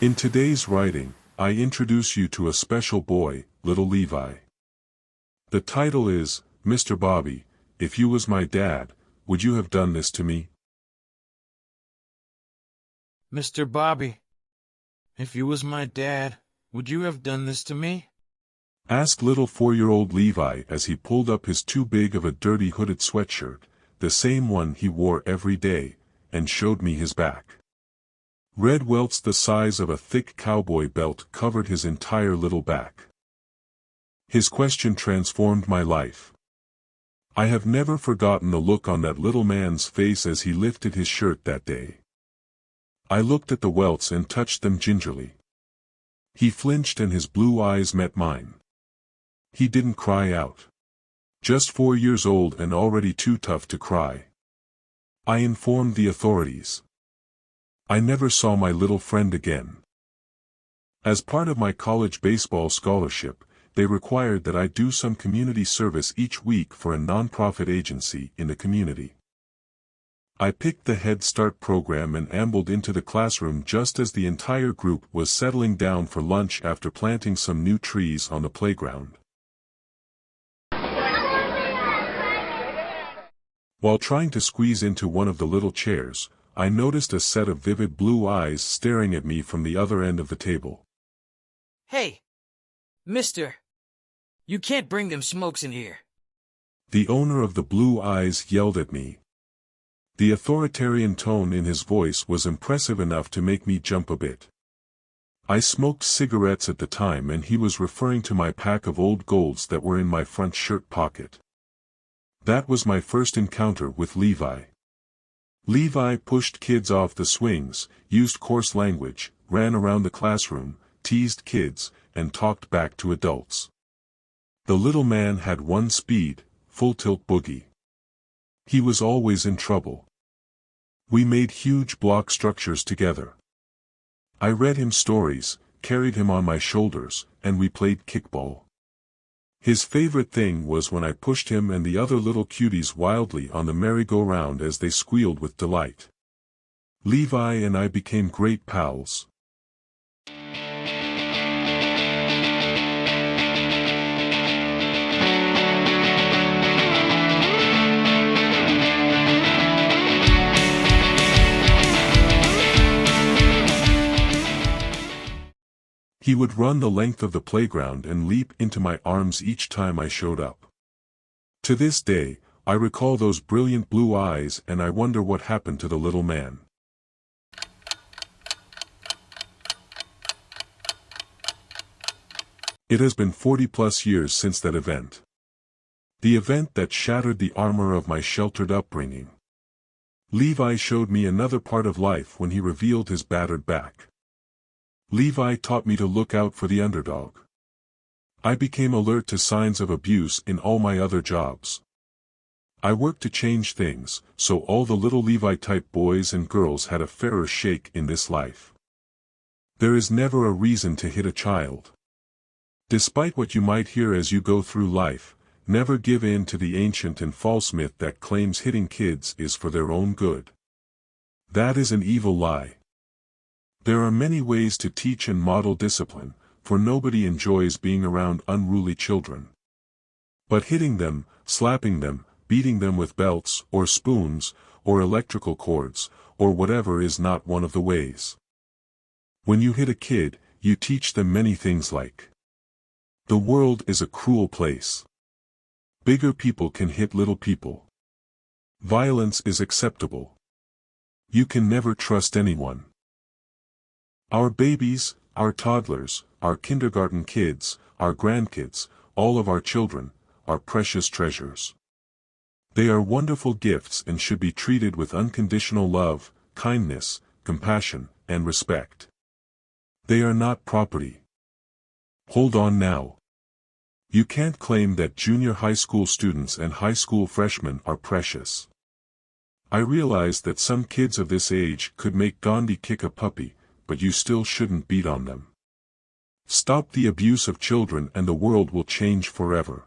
In today's writing, I introduce you to a special boy, little Levi. The title is, Mr. Bobby, if you was my dad, would you have done this to me? Mr. Bobby, if you was my dad, would you have done this to me? Asked little 4-year-old Levi as he pulled up his too big of a dirty hooded sweatshirt, the same one he wore every day, and showed me his back. Red welts the size of a thick cowboy belt covered his entire little back. His question transformed my life. I have never forgotten the look on that little man's face as he lifted his shirt that day. I looked at the welts and touched them gingerly. He flinched and his blue eyes met mine. He didn't cry out. Just 4 years old and already too tough to cry. I informed the authorities. I never saw my little friend again. As part of my college baseball scholarship, they required that I do some community service each week for a nonprofit agency in the community. I picked the Head Start program and ambled into the classroom just as the entire group was settling down for lunch after planting some new trees on the playground. While trying to squeeze into one of the little chairs, I noticed a set of vivid blue eyes staring at me from the other end of the table. Hey, mister, you can't bring them smokes in here. The owner of the blue eyes yelled at me. The authoritarian tone in his voice was impressive enough to make me jump a bit. I smoked cigarettes at the time and he was referring to my pack of old golds that were in my front shirt pocket. That was my first encounter with Levi. Levi pushed kids off the swings, used coarse language, ran around the classroom, teased kids, and talked back to adults. The little man had one speed, full-tilt boogie. He was always in trouble. We made huge block structures together. I read him stories, carried him on my shoulders, and we played kickball. His favorite thing was when I pushed him and the other little cuties wildly on the merry-go-round as they squealed with delight. Levi and I became great pals. He would run the length of the playground and leap into my arms each time I showed up. To this day, I recall those brilliant blue eyes and I wonder what happened to the little man. It has been 40+ years since that event. The event that shattered the armor of my sheltered upbringing. Levi showed me another part of life when he revealed his battered back. Levi taught me to look out for the underdog. I became alert to signs of abuse in all my other jobs. I worked to change things, so all the little Levi-type boys and girls had a fairer shake in this life. There is never a reason to hit a child. Despite what you might hear as you go through life, never give in to the ancient and false myth that claims hitting kids is for their own good. That is an evil lie. There are many ways to teach and model discipline, for nobody enjoys being around unruly children. But hitting them, slapping them, beating them with belts, or spoons, or electrical cords, or whatever is not one of the ways. When you hit a kid, you teach them many things like: the world is a cruel place. Bigger people can hit little people. Violence is acceptable. You can never trust anyone. Our babies, our toddlers, our kindergarten kids, our grandkids, all of our children, are precious treasures. They are wonderful gifts and should be treated with unconditional love, kindness, compassion, and respect. They are not property. Hold on now. You can't claim that junior high school students and high school freshmen are precious. I realize that some kids of this age could make Gandhi kick a puppy, but you still shouldn't beat on them. Stop the abuse of children and the world will change forever.